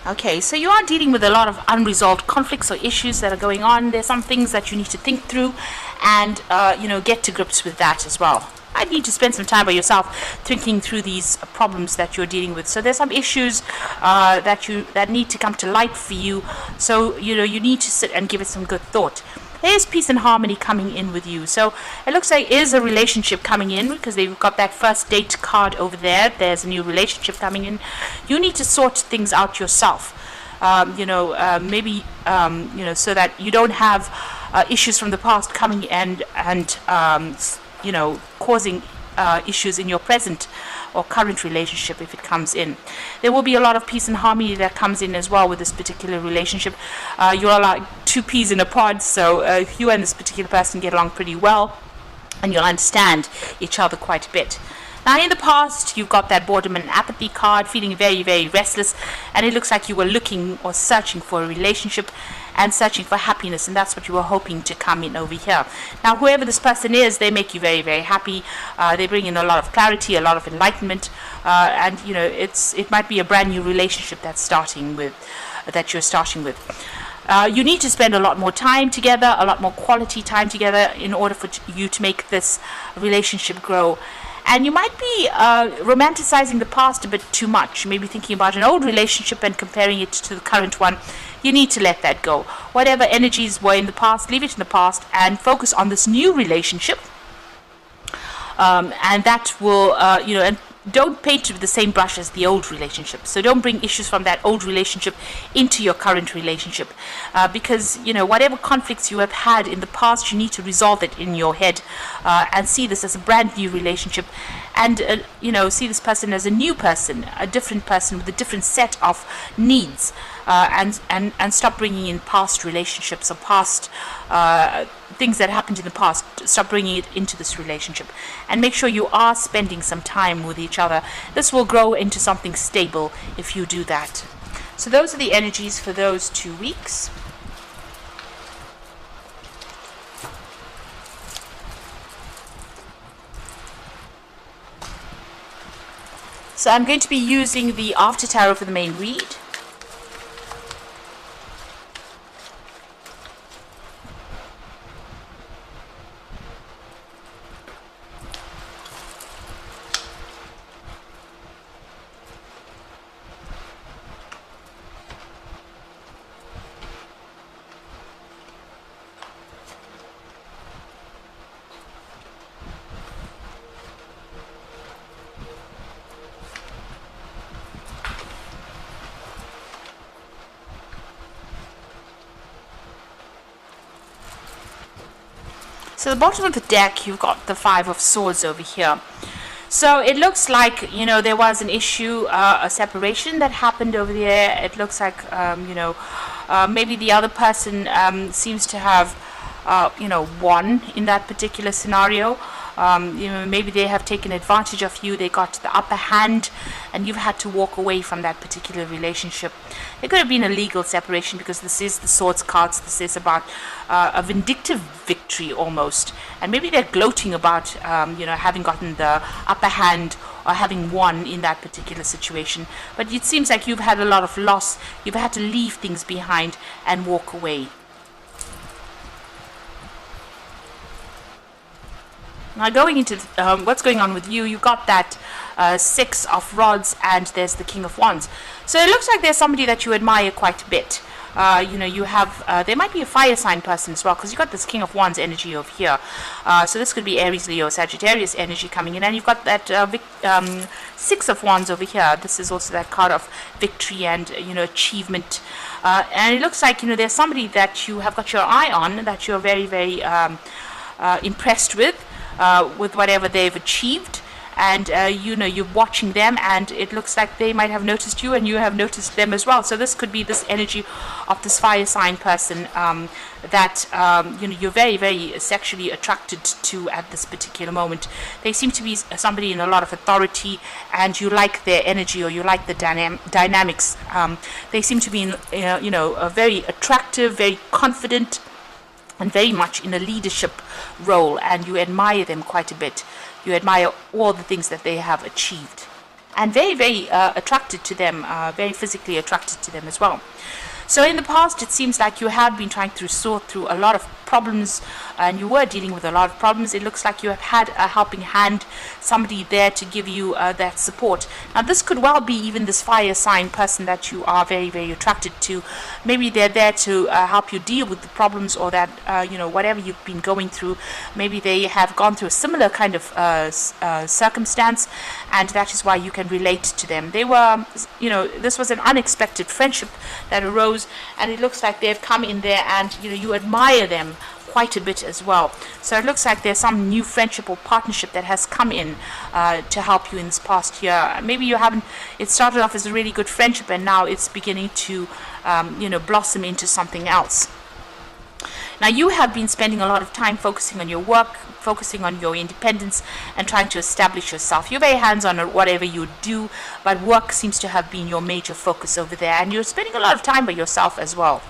Okay, so you are dealing with a lot of unresolved conflicts or issues that are going on. There's some things that you need to think through and, get to grips with that as well. I need to spend some time by yourself thinking through these problems that you're dealing with. So there's some issues that need to come to light for you. So, you need to sit and give it some good thought. There's peace and harmony coming in with you. So it looks like there is a relationship coming in because they've got that first date card over there. There's a new relationship coming in. You need to sort things out yourself. Maybe so that you don't have issues from the past coming and causing issues in your present or current relationship if it comes in. There will be a lot of peace and harmony that comes in as well with this particular relationship. You're like two peas in a pod, so you and this particular person get along pretty well and you'll understand each other quite a bit. Now, in the past, you've got that boredom and apathy card, feeling very, very restless, and it looks like you were looking or searching for a relationship and searching for happiness, and that's what you were hoping to come in over here. Now, whoever this person is, they make you very, very happy. They bring in a lot of clarity, a lot of enlightenment, and it might be a brand new relationship that you're starting with. You need to spend a lot more time together, a lot more quality time together in order for you to make this relationship grow. And you might be romanticizing the past a bit too much, maybe thinking about an old relationship and comparing it to the current one. You need to let that go. Whatever energies were in the past, leave it in the past and focus on this new relationship. And that will, and don't paint with the same brush as the old relationship. So don't bring issues from that old relationship into your current relationship. Because, whatever conflicts you have had in the past, you need to resolve it in your head and see this as a brand new relationship. And, see this person as a new person, a different person with a different set of needs. And stop bringing in past relationships or past things that happened in the past. Stop bringing it into this relationship and make sure you are spending some time with each other. This will grow into something stable if you do that. So those are the energies for those 2 weeks. So I'm going to be using the After Tarot for the main read. So the bottom of the deck, you've got the Five of Swords over here. So it looks like, there was an issue, a separation that happened over there. It looks like, maybe the other person seems to have, won in that particular scenario. Maybe they have taken advantage of you. They got the upper hand and you've had to walk away from that particular relationship. It could have been a legal separation because this is the Swords cards. This is about a vindictive victory almost. And maybe they're gloating about, having gotten the upper hand or having won in that particular situation. But it seems like you've had a lot of loss. You've had to leave things behind and walk away. Now going into what's going on with you, you got that Six of Rods and there's the King of Wands. So it looks like there's somebody that you admire quite a bit. You have, there might be a fire sign person as well because you've got this King of Wands energy over here. So this could be Aries, Leo, Sagittarius energy coming in. And you've got that Six of Wands over here. This is also that card of victory and, achievement. And it looks like, there's somebody that you have got your eye on that you're very, very impressed with whatever they've achieved. And you're watching them and it looks like they might have noticed you and you have noticed them as well. So this could be this energy of this fire sign person that you're very, very sexually attracted to at this particular moment. They seem to be somebody in a lot of authority and you like their energy or you like the dynamics. They seem to be very attractive, very confident and very much in a leadership role, and you admire them quite a bit. You admire all the things that they have achieved. and very, very attracted to them, very physically attracted to them as well. So in the past, it seems like you have been trying to sort through a lot of problems, and you were dealing with a lot of problems. It looks like you have had a helping hand, somebody there to give you that support. Now, this could well be even this fire sign person that you are very, very attracted to. Maybe they're there to help you deal with the problems, or that, whatever you've been going through. Maybe they have gone through a similar kind of circumstance, and that is why you can relate to them. They were, this was an unexpected friendship that arose, and it looks like they've come in there, and you admire them quite a bit as well. So it looks like there's some new friendship or partnership that has come in to help you in this past year. Maybe you haven't, it started off as a really good friendship, and now it's beginning to blossom into something else. Now, you have been spending a lot of time focusing on your work, focusing on your independence, and trying to establish yourself. You're very hands-on at whatever you do, but work seems to have been your major focus over there, and you're spending a lot of time by yourself as well.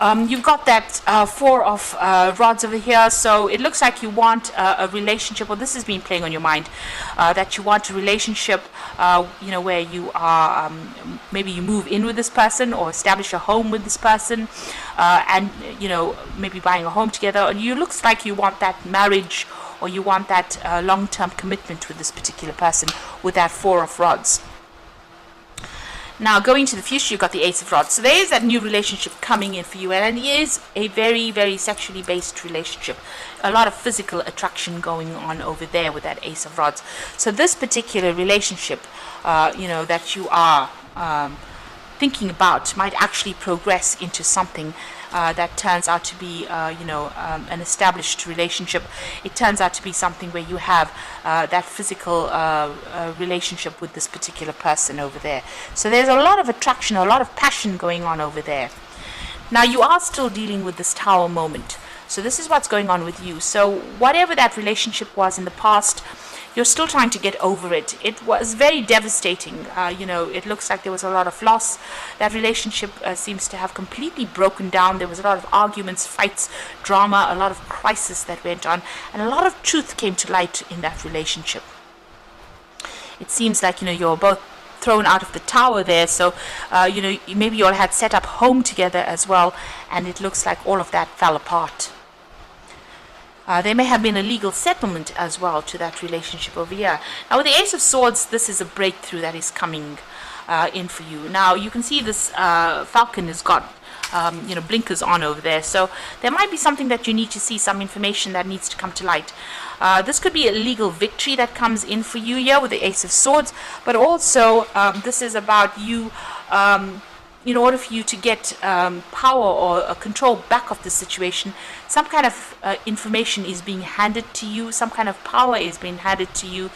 You've got that 4 of rods over here, so it looks like you want a relationship, or this has been playing on your mind, that you want a relationship, where you are, maybe you move in with this person, or establish a home with this person, and, maybe buying a home together. And you looks like you want that marriage, or you want that long-term commitment with this particular person with that 4 of rods. Now, going to the future, you've got the Ace of Rods. So there is that new relationship coming in for you, and it is a very, very sexually based relationship. A lot of physical attraction going on over there with that Ace of Rods. So this particular relationship, that you are thinking about might actually progress into something that turns out to be, an established relationship. It turns out to be something where you have that physical relationship with this particular person over there. So there's a lot of attraction, a lot of passion going on over there. Now, you are still dealing with this Tower moment. So this is what's going on with you. So whatever that relationship was in the past, you're still trying to get over it. It was very devastating. It looks like there was a lot of loss. That relationship seems to have completely broken down. There was a lot of arguments, fights, drama, a lot of crisis that went on, and a lot of truth came to light in that relationship. It seems like, you're both thrown out of the tower there, so maybe you all had set up home together as well, and it looks like all of that fell apart. There may have been a legal settlement as well to that relationship over here. Now, with the Ace of Swords, this is a breakthrough that is coming in for you. Now, you can see this falcon has got blinkers on over there, so there might be something that you need to see, some information that needs to come to light. This could be a legal victory that comes in for you here with the Ace of Swords, but also this is about you, in order for you to get power or control back of the situation. Some kind of information is being handed to you, some kind of power is being handed to you,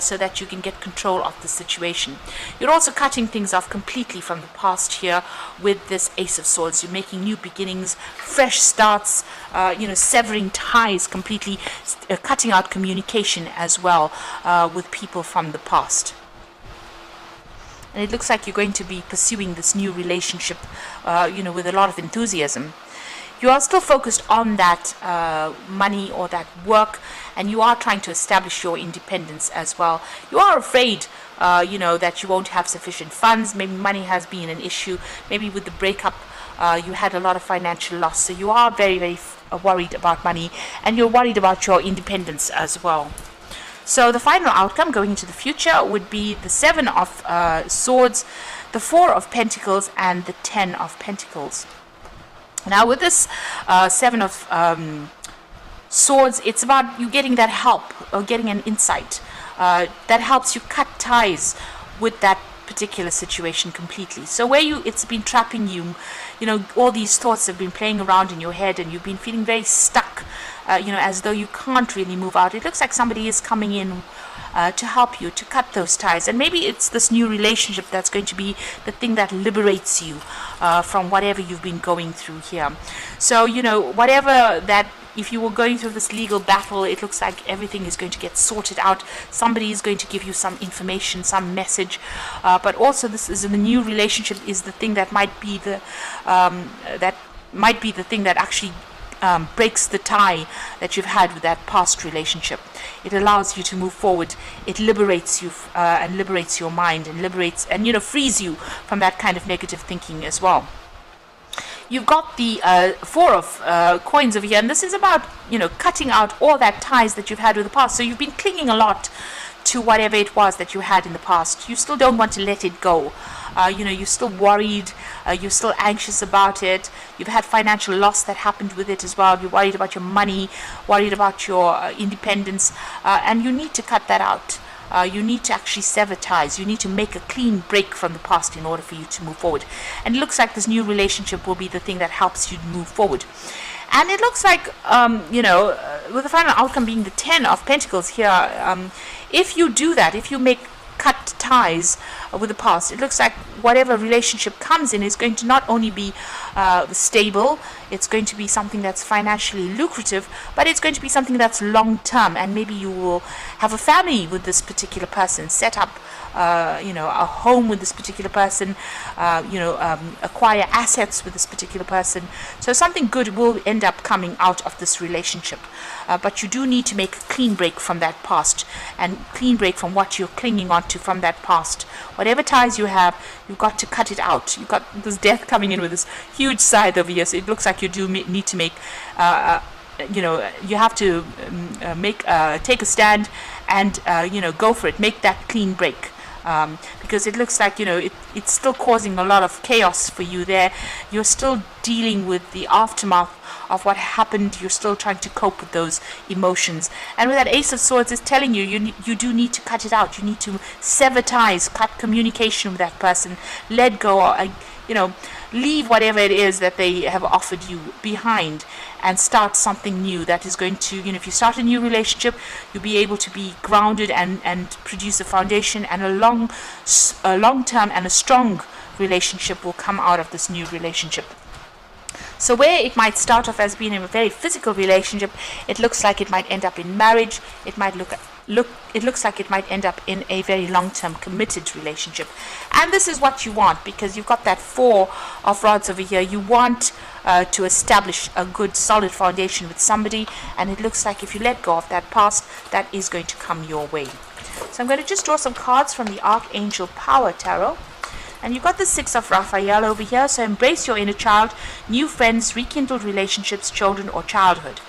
so that you can get control of the situation. You're also cutting things off completely from the past here with this Ace of Swords. You're making new beginnings, fresh starts, severing ties completely, cutting out communication as well with people from the past. And it looks like you're going to be pursuing this new relationship, with a lot of enthusiasm. You are still focused on that money or that work, and you are trying to establish your independence as well. You are afraid, that you won't have sufficient funds. Maybe money has been an issue. Maybe with the breakup, you had a lot of financial loss. So you are very, very worried about money, and you're worried about your independence as well. So the final outcome going into the future would be the 7 of Swords, the 4 of Pentacles, and the 10 of Pentacles. Now, with this 7 of Swords, it's about you getting that help or getting an insight that helps you cut ties with that particular situation completely. So where it's been trapping you, all these thoughts have been playing around in your head, and you've been feeling very stuck, as though you can't really move out. It looks like somebody is coming in to help you to cut those ties, and maybe it's this new relationship that's going to be the thing that liberates you from whatever you've been going through here. So whatever that, if you were going through this legal battle, it looks like everything is going to get sorted out. Somebody is going to give you some information, some message, but also this is the new relationship is the thing that might be the thing that actually breaks the tie that you've had with that past relationship. It allows you to move forward. It liberates you and liberates your mind and liberates and frees you from that kind of negative thinking as well. You've got the four of coins over here, and this is about cutting out all that ties that you've had with the past. So you've been clinging a lot to whatever it was that you had in the past. You still don't want to let it go. You're still worried, you're still anxious about it. You've had financial loss that happened with it as well. You're worried about your money, worried about your independence, and you need to cut that out. You need to actually sever ties. You need to make a clean break from the past in order for you to move forward. And it looks like this new relationship will be the thing that helps you move forward. And it looks like, with the final outcome being the 10 of Pentacles here, if you do that, if you cut ties with the past, it looks like whatever relationship comes in is going to not only be stable, it's going to be something that's financially lucrative, but it's going to be something that's long term, and maybe you will have a family with this particular person, set up a home with this particular person, acquire assets with this particular person. So something good will end up coming out of this relationship. But you do need to make a clean break from that past, and clean break from what you're clinging on to from that past. Whatever ties you have, you've got to cut it out. You've got this death coming in with this huge scythe over here, so it looks like you do need to make you have to take a stand and go for it. Make that clean break. Because it looks like it's still causing a lot of chaos for you there. You're still dealing with the aftermath of what happened. You're still trying to cope with those emotions, and with that Ace of Swords, it's telling you you do need to cut it out. You need to sever ties, cut communication with that person, let go, leave whatever it is that they have offered you behind, and start something new that is going to, if you start a new relationship, you'll be able to be grounded and produce a foundation, and a long term and a strong relationship will come out of this new relationship. So where it might start off as being a very physical relationship, it looks like it might end up in marriage. It looks like it might end up in a very long-term committed relationship. And this is what you want, because you've got that 4 of Rods over here. You want to establish a good solid foundation with somebody, and it looks like if you let go of that past, that is going to come your way. So I'm going to just draw some cards from the Archangel Power Tarot. And you've got the 6 of Raphael over here. So embrace your inner child, new friends, rekindled relationships, children, or childhood.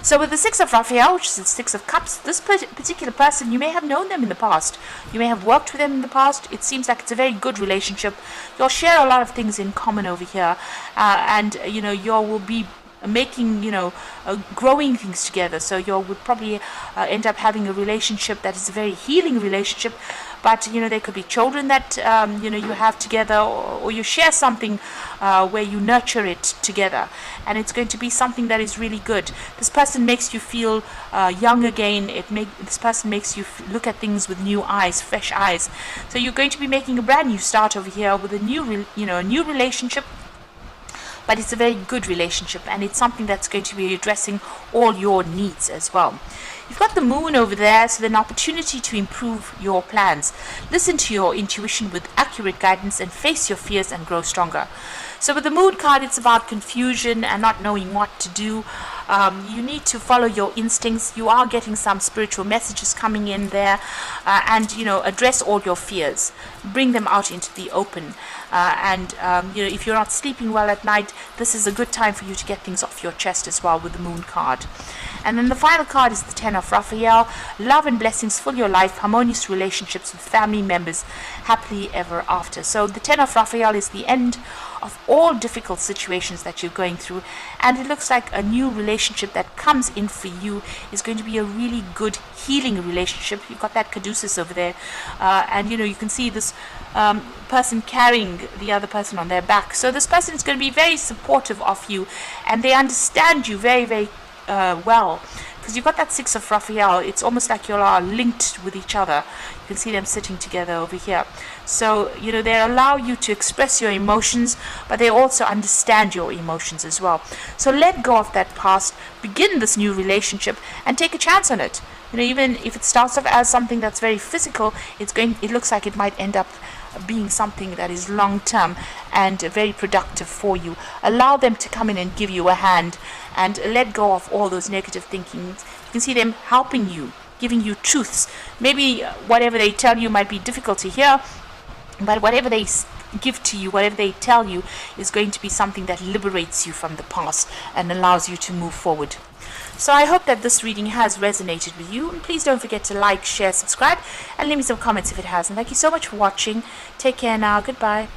So with the 6 of Raphael, which is the 6 of Cups, this particular person, you may have known them in the past. You may have worked with them in the past. It seems like it's a very good relationship. You'll share a lot of things in common over here. And you will be making, growing things together. So you would probably end up having a relationship that is a very healing relationship. But, there could be children that, you have together, or you share something where you nurture it together. And it's going to be something that is really good. This person makes you feel young again. This person makes you look at things with new eyes, fresh eyes. So you're going to be making a brand new start over here with a new relationship. But it's a very good relationship, and it's something that's going to be addressing all your needs as well. You've got the Moon over there, so an opportunity to improve your plans. Listen to your intuition with accurate guidance and face your fears and grow stronger. So with the Moon card, it's about confusion and not knowing what to do. You need to follow your instincts. You are getting some spiritual messages coming in there, and address all your fears. Bring them out into the open. If you're not sleeping well at night, this is a good time for you to get things off your chest as well with the Moon card. And then the final card is the 10 of Raphael. Love and blessings fill your life, harmonious relationships with family members, happily ever after. So the 10 of Raphael is the end of all difficult situations that you're going through, and it looks like a new relationship that comes in for you is going to be a really good healing relationship. You've got that Caduceus over there, and you can see this person carrying the other person on their back. So this person is going to be very supportive of you, and they understand you very, very well, because you've got that 6 of Raphael. It's almost like you are linked with each other. You can see them sitting together over here. So they allow you to express your emotions, but they also understand your emotions as well. So let go of that past, begin this new relationship, and take a chance on it. even if it starts off as something that's very physical, it looks like it might end up being something that is long term and very productive for you. Allow them to come in and give you a hand, and let go of all those negative thinkings. You can see them helping you, giving you truths. Maybe whatever they tell you might be difficult to hear, but whatever they give to you, whatever they tell you, is going to be something that liberates you from the past and allows you to move forward. So I hope that this reading has resonated with you. And please don't forget to like, share, subscribe, and leave me some comments if it has. And thank you so much for watching. Take care now. Goodbye.